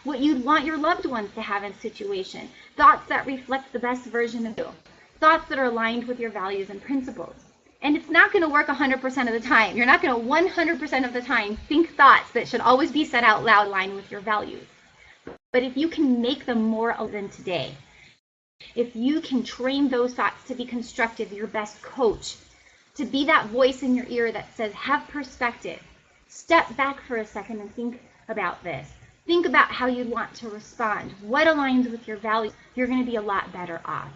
what you'd want your loved ones to have in a situation, thoughts that reflect the best version of you, thoughts that are aligned with your values and principles. And it's not going to work 100% of the time. You're not going to 100% of the time think thoughts that should always be said out loud aligned with your values. But if you can make them more than today, if you can train those thoughts to be constructive, your best coach, to be that voice in your ear that says, have perspective, step back for a second and think about this. Think about how you'd want to respond. What aligns with your values? You're going to be a lot better off.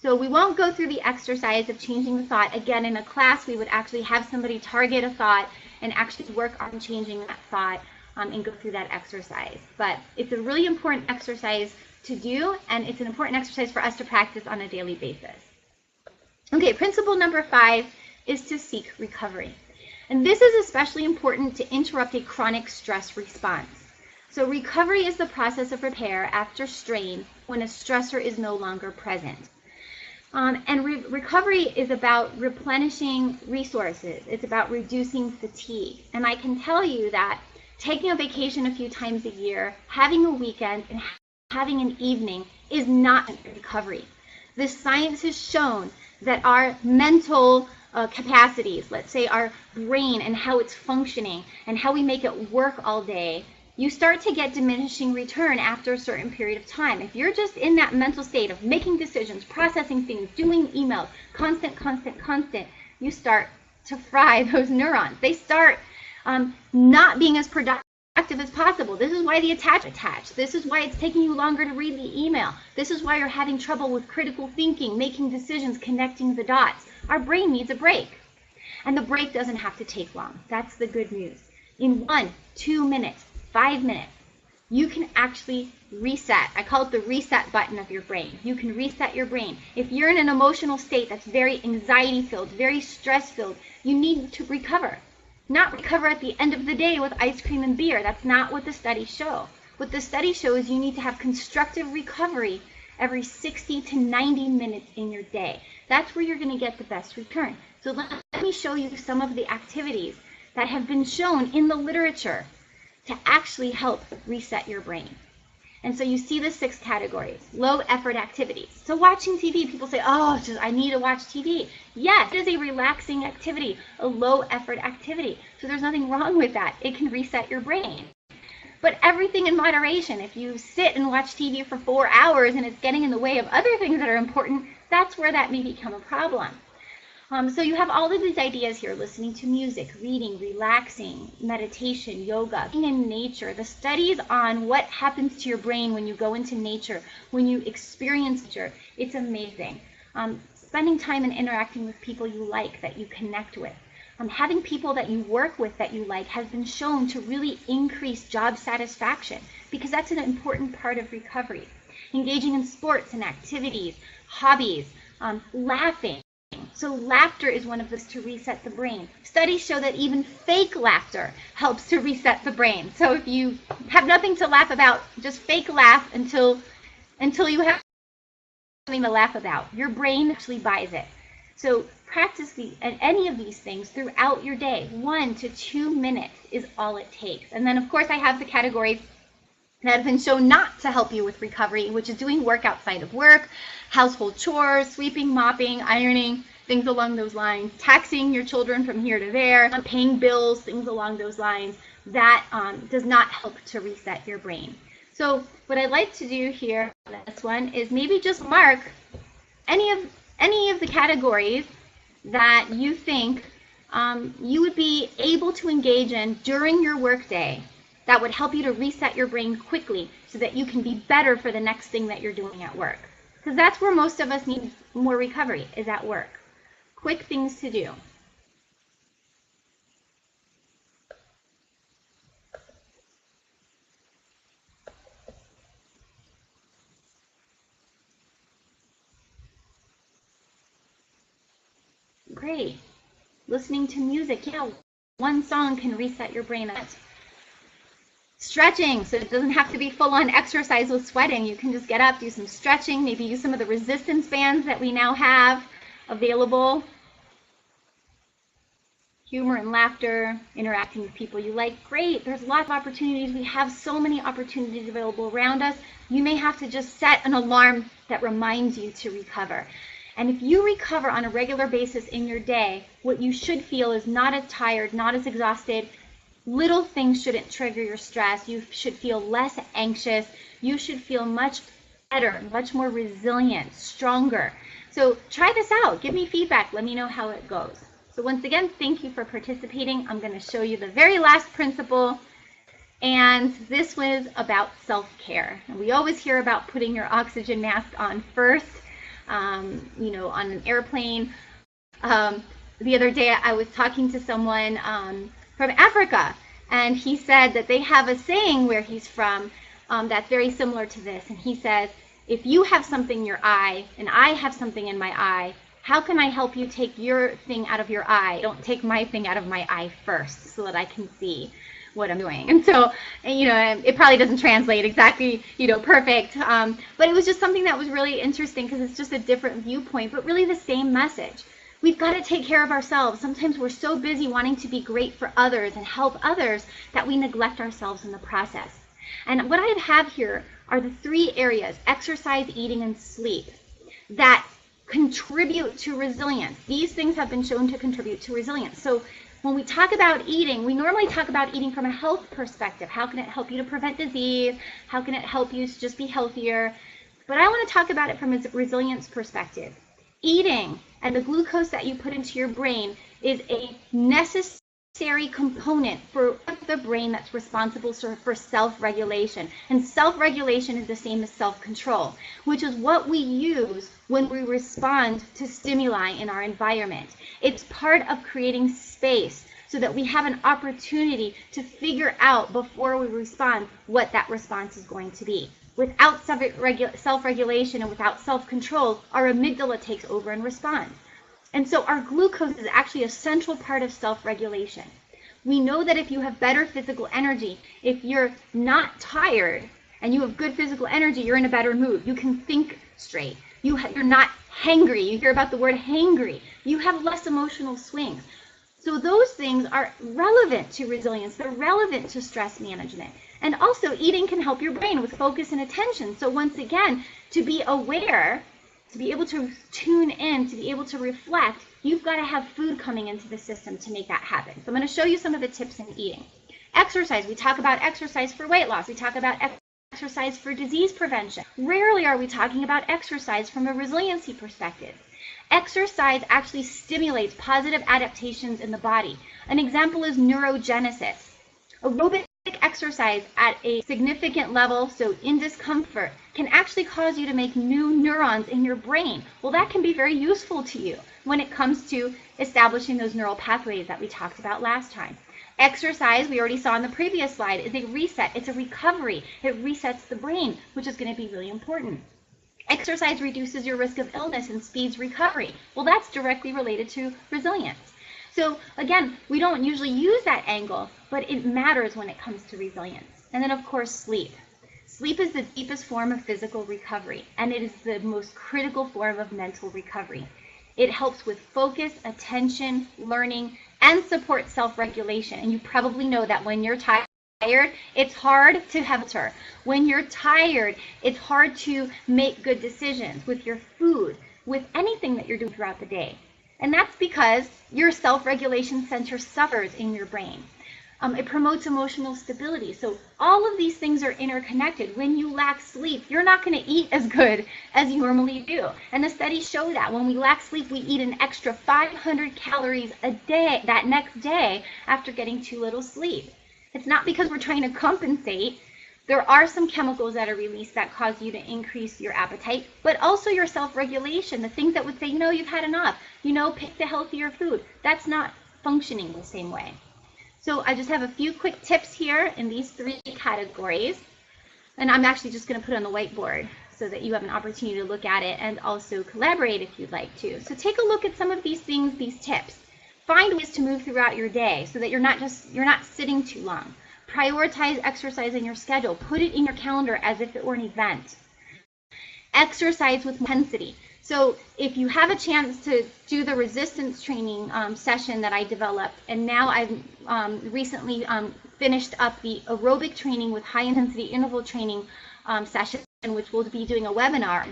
So we won't go through the exercise of changing the thought. Again, in a class, we would actually have somebody target a thought and actually work on changing that thought and go through that exercise. But it's a really important exercise to do, and it's an important exercise for us to practice on a daily basis. Okay, principle number 5 is to seek recovery. And this is especially important to interrupt a chronic stress response. So recovery is the process of repair after strain when a stressor is no longer present. Recovery is about replenishing resources. It's about reducing fatigue. And I can tell you that taking a vacation a few times a year, having a weekend, and having an evening is not recovery. The science has shown that our mental capacities, let's say our brain and how it's functioning and how we make it work all day, you start to get diminishing return after a certain period of time. If you're just in that mental state of making decisions, processing things, doing emails, constant, you start to fry those neurons. They start not being as productive as possible. This is why the attach. This is why it's taking you longer to read the email. This is why you're having trouble with critical thinking, making decisions, connecting the dots. Our brain needs a break. And the break doesn't have to take long. That's the good news. In 1, 2 minutes, 5 minutes, you can actually reset. I call it the reset button of your brain. You can reset your brain. If you're in an emotional state that's very anxiety-filled, very stress-filled, you need to recover. Not recover at the end of the day with ice cream and beer. That's not what the studies show. What the studies show is you need to have constructive recovery every 60 to 90 minutes in your day. That's where you're going to get the best return. So let me show you some of the activities that have been shown in the literature to actually help reset your brain. And so you see the 6 categories. Low effort activities. So watching TV, people say, oh, I need to watch TV. Yes, it is a relaxing activity, a low effort activity. So there's nothing wrong with that. It can reset your brain. But everything in moderation. If you sit and watch TV for 4 hours and it's getting in the way of other things that are important, that's where that may become a problem. So you have all of these ideas here, listening to music, reading, relaxing, meditation, yoga, being in nature. The studies on what happens to your brain when you go into nature, when you experience nature, it's amazing. Spending time and interacting with people you like, that you connect with. Having people that you work with that you like has been shown to really increase job satisfaction, because that's an important part of recovery. Engaging in sports and activities, hobbies, laughing. So laughter is one of those to reset the brain. Studies show that even fake laughter helps to reset the brain. So if you have nothing to laugh about, just fake laugh until you have something to laugh about. Your brain actually buys it. So practice any of these things throughout your day. 1 to 2 minutes is all it takes. And then, of course, I have the categories that have been shown not to help you with recovery, which is doing work outside of work, household chores, sweeping, mopping, ironing, things along those lines, taxing your children from here to there, paying bills, things along those lines. That does not help to reset your brain. So what I'd like to do here, this one, is maybe just mark any of the categories that you think you would be able to engage in during your workday that would help you to reset your brain quickly so that you can be better for the next thing that you're doing at work. Because that's where most of us need more recovery, is at work. Quick things to do. Great. Listening to music. Yeah, one song can reset your brain. Stretching, so it doesn't have to be full-on exercise with sweating. You can just get up, do some stretching, maybe use some of the resistance bands that we now have available. Humor and laughter, interacting with people you like. Great, there's lots of opportunities. We have so many opportunities available around us. You may have to just set an alarm that reminds you to recover. And if you recover on a regular basis in your day, what you should feel is not as tired, not as exhausted. Little things shouldn't trigger your stress. You should feel less anxious. You should feel much better, much more resilient, stronger. So try this out. Give me feedback. Let me know how it goes. So once again, thank you for participating. I'm going to show you the very last principle. And this was about self-care. And we always hear about putting your oxygen mask on first, on an airplane. The other day I was talking to someone from Africa, and he said that they have a saying where he's from that's very similar to this. And he says, if you have something in your eye and I have something in my eye, how can I help you take your thing out of your eye? Don't take my thing out of my eye first so that I can see what I'm doing. And so, it probably doesn't translate exactly, perfect. But it was just something that was really interesting because it's just a different viewpoint, but really the same message. We've got to take care of ourselves. Sometimes we're so busy wanting to be great for others and help others that we neglect ourselves in the process. And what I have here are the 3 areas, exercise, eating, and sleep, that contribute to resilience. These things have been shown to contribute to resilience. So when we talk about eating, we normally talk about eating from a health perspective. How can it help you to prevent disease? How can it help you to just be healthier? But I want to talk about it from a resilience perspective. Eating and the glucose that you put into your brain is a necessary component for the brain that's responsible for self-regulation. And self-regulation is the same as self-control, which is what we use when we respond to stimuli in our environment. It's part of creating space so that we have an opportunity to figure out before we respond what that response is going to be. Without self-regulation and without self-control, our amygdala takes over and responds. And so our glucose is actually a central part of self-regulation. We know that if you have better physical energy, if you're not tired and you have good physical energy, you're in a better mood. You can think straight. You're not hangry. You hear about the word hangry. You have less emotional swings. So So those things are relevant to resilience. They're relevant to stress management. And also eating can help your brain with focus and attention. So once again, to be aware, to be able to tune in, to be able to reflect, you've got to have food coming into the system to make that happen. So I'm going to show you some of the tips in eating. Exercise. We talk about exercise for weight loss. We talk about exercise for disease prevention. Rarely are we talking about exercise from a resiliency perspective. Exercise actually stimulates positive adaptations in the body. An example is neurogenesis. Aerobic exercise at a significant level, so in discomfort, can actually cause you to make new neurons in your brain. Well, that can be very useful to you when it comes to establishing those neural pathways that we talked about last time. Exercise, we already saw in the previous slide, is a reset. It's a recovery. It resets the brain, which is going to be really important. Exercise reduces your risk of illness and speeds recovery. Well, that's directly related to resilience. So again, we don't usually use that angle, but it matters when it comes to resilience. And then of course, sleep. Sleep is the deepest form of physical recovery, and it is the most critical form of mental recovery. It helps with focus, attention, learning, and supports self-regulation. And you probably know that when you're tired, it's hard to have filter. When you're tired, it's hard to make good decisions with your food, with anything that you're doing throughout the day. And that's because your self-regulation center suffers in your brain. It promotes emotional stability. So all of these things are interconnected. When you lack sleep, you're not going to eat as good as you normally do. And the studies show that when we lack sleep, we eat an extra 500 calories a day that next day after getting too little sleep. It's not because we're trying to compensate. There are some chemicals that are released that cause you to increase your appetite, but also your self-regulation, the things that would say, you've had enough, pick the healthier food. That's not functioning the same way. So I just have a few quick tips here in these 3 categories. And I'm actually just going to put it on the whiteboard so that you have an opportunity to look at it and also collaborate if you'd like to. So take a look at some of these things, these tips. Find ways to move throughout your day so that you're not sitting too long. Prioritize exercise in your schedule. Put it in your calendar as if it were an event. Exercise with intensity. So if you have a chance to do the resistance training session that I developed, and now I've recently finished up the aerobic training with high intensity interval training session, which we'll be doing a webinar.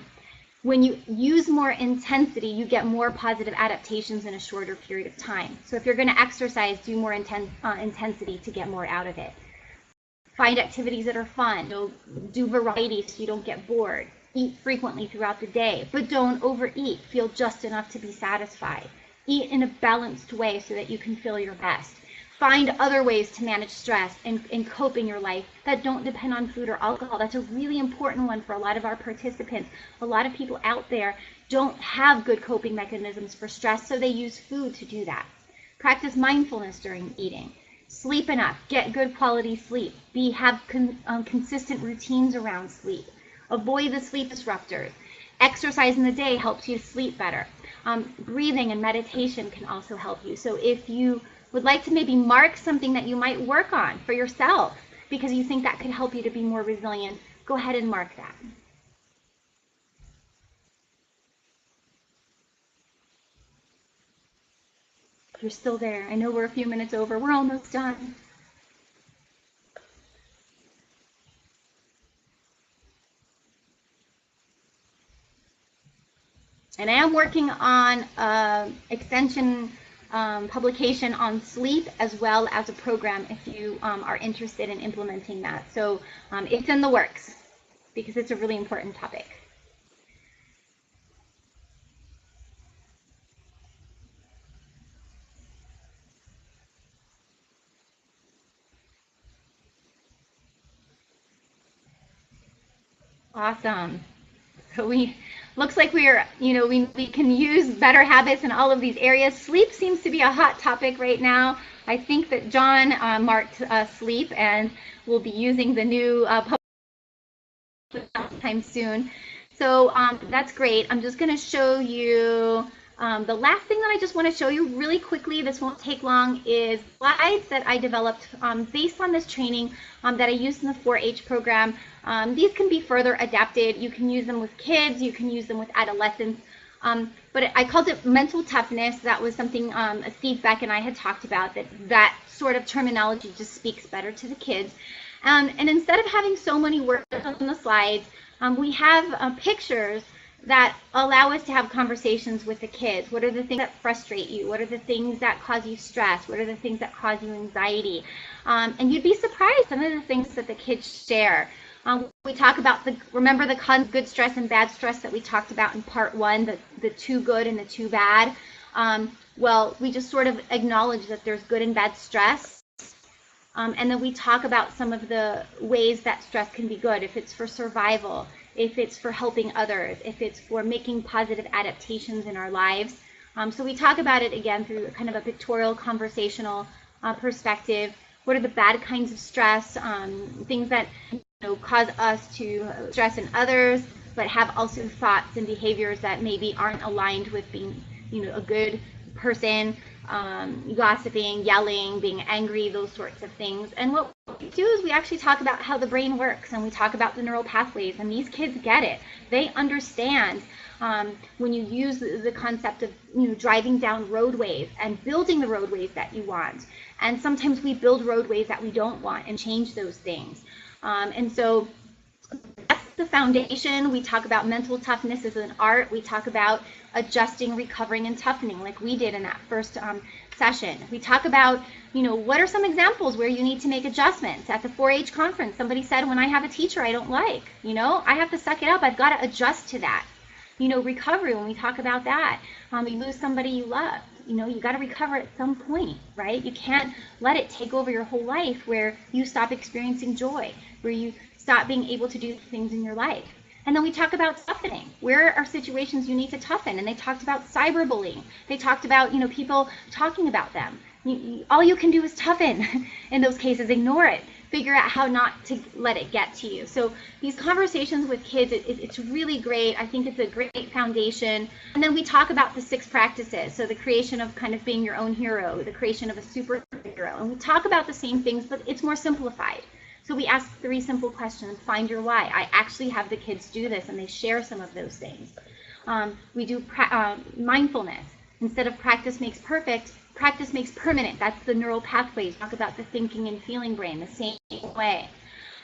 When you use more intensity, you get more positive adaptations in a shorter period of time. So if you're going to exercise, do more intensity to get more out of it. Find activities that are fun. Do variety so you don't get bored. Eat frequently throughout the day, but don't overeat. Feel just enough to be satisfied. Eat in a balanced way so that you can feel your best. Find other ways to manage stress and cope in your life that don't depend on food or alcohol. That's a really important one for a lot of our participants. A lot of people out there don't have good coping mechanisms for stress, so they use food to do that. Practice mindfulness during eating. Sleep enough. Get good quality sleep. Have consistent routines around sleep. Avoid the sleep disruptors. Exercise in the day helps you sleep better. Breathing and meditation can also help you. So if you would like to maybe mark something that you might work on for yourself because you think that could help you to be more resilient, go ahead and mark that. If you're still there, I know we're a few minutes over. We're almost done. And I am working on extension publication on sleep as well as a program if you are interested in implementing that. So it's in the works because it's a really important topic. Awesome. So looks like we are, we can use better habits in all of these areas. Sleep seems to be a hot topic right now. I think that John marked sleep, and we'll be using the new time soon. So that's great. I'm just going to show you the last thing that I just want to show you really quickly. This won't take long. Is slides that I developed based on this training that I used in the 4-H program. These can be further adapted. You can use them with kids. You can use them with adolescents. But I called it mental toughness. That was something Steve Beck and I had talked about, that sort of terminology just speaks better to the kids. And instead of having so many words on the slides, we have pictures that allow us to have conversations with the kids. What are the things that frustrate you? What are the things that cause you stress? What are the things that cause you anxiety? And you'd be surprised some of the things that the kids share. We talk about remember the good stress and bad stress that we talked about in part 1, the too good and the too bad. Well, we just sort of acknowledge that there's good and bad stress. And then we talk about some of the ways that stress can be good, if it's for survival, if it's for helping others, if it's for making positive adaptations in our lives. So we talk about it again through kind of a pictorial, conversational perspective. What are the bad kinds of stress, things that cause us to stress in others, but have also thoughts and behaviors that maybe aren't aligned with being, a good person, gossiping, yelling, being angry, those sorts of things. And what we do is we actually talk about how the brain works, and we talk about the neural pathways, and these kids get it. They understand when you use the concept of driving down roadways and building the roadways that you want. And sometimes we build roadways that we don't want and change those things. And so that's the foundation. We talk about mental toughness as an art. We talk about adjusting, recovering, and toughening, like we did in that first session. We talk about, what are some examples where you need to make adjustments. At the 4-H conference, somebody said, when I have a teacher I don't like, I have to suck it up. I've got to adjust to that. Recovery, when we talk about that, you lose somebody you love, you got to recover at some point, right? You can't let it take over your whole life where you stop experiencing joy, where you stop being able to do things in your life. And then we talk about toughening. Where are situations you need to toughen? And they talked about cyberbullying. They talked about, people talking about them. All you can do is toughen in those cases, ignore it. Figure out how not to let it get to you. So these conversations with kids, it's really great. I think it's a great foundation. And then we talk about the 6 practices. So the creation of kind of being your own hero, the creation of a superhero. And we talk about the same things, but it's more simplified. So we ask 3 simple questions. Find your why. I actually have the kids do this, and they share some of those things. We do mindfulness. Instead of practice makes perfect, practice makes permanent. That's the neural pathways. Talk about the thinking and feeling brain the same way.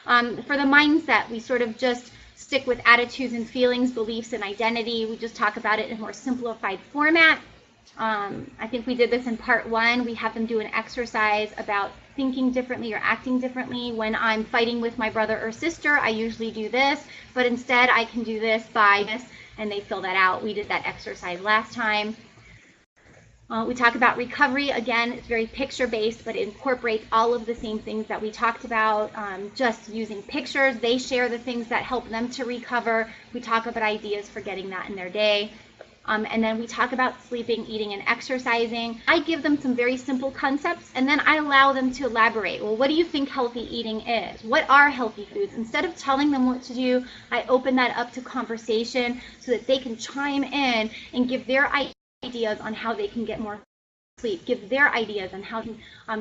For the mindset, we sort of just stick with attitudes and feelings, beliefs and identity. We just talk about it in a more simplified format. I think we did this in part 1. We have them do an exercise about thinking differently or acting differently. When I'm fighting with my brother or sister, I usually do this, but instead I can do this by this, and they fill that out. We did that exercise last time. We talk about recovery. Again, it's very picture-based, but it incorporates all of the same things that we talked about, just using pictures. They share the things that help them to recover. We talk about ideas for getting that in their day. And then we talk about sleeping, eating, and exercising. I give them some very simple concepts, and then I allow them to elaborate. Well, what do you think healthy eating is? What are healthy foods? Instead of telling them what to do, I open that up to conversation so that they can chime in and give their ideas on how they can get more sleep, give their ideas on how to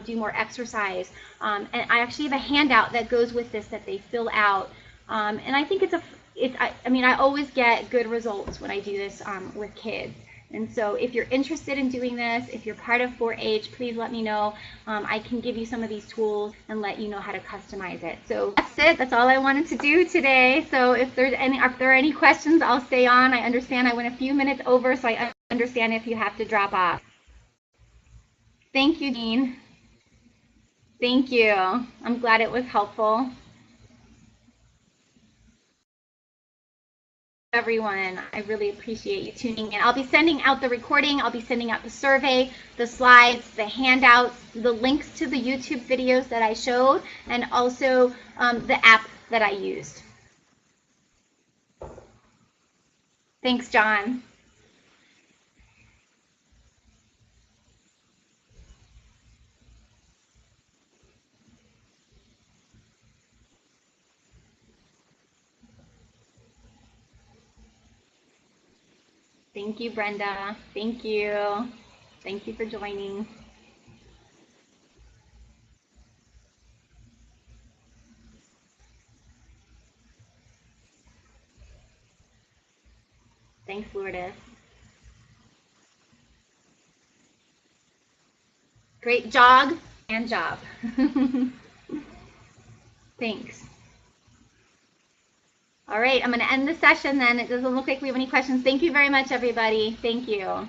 do more exercise. And I actually have a handout that goes with this that they fill out. And I think I always get good results when I do this with kids. And so if you're interested in doing this, if you're part of 4-H, please let me know. I can give you some of these tools and let you know how to customize it. So that's it. That's all I wanted to do today. So if there are any questions, I'll stay on. I understand I went a few minutes over, so I understand if you have to drop off. Thank you, Dean. Thank you. I'm glad it was helpful. Everyone, I really appreciate you tuning in. I'll be sending out the recording, I'll be sending out the survey, the slides, the handouts, the links to the YouTube videos that I showed, and also the app that I used. Thanks, John. Thank you, Brenda. Thank you. Thank you for joining. Thanks, Lourdes. Great jog and job. Thanks. All right, I'm going to end the session then. It doesn't look like we have any questions. Thank you very much, everybody. Thank you.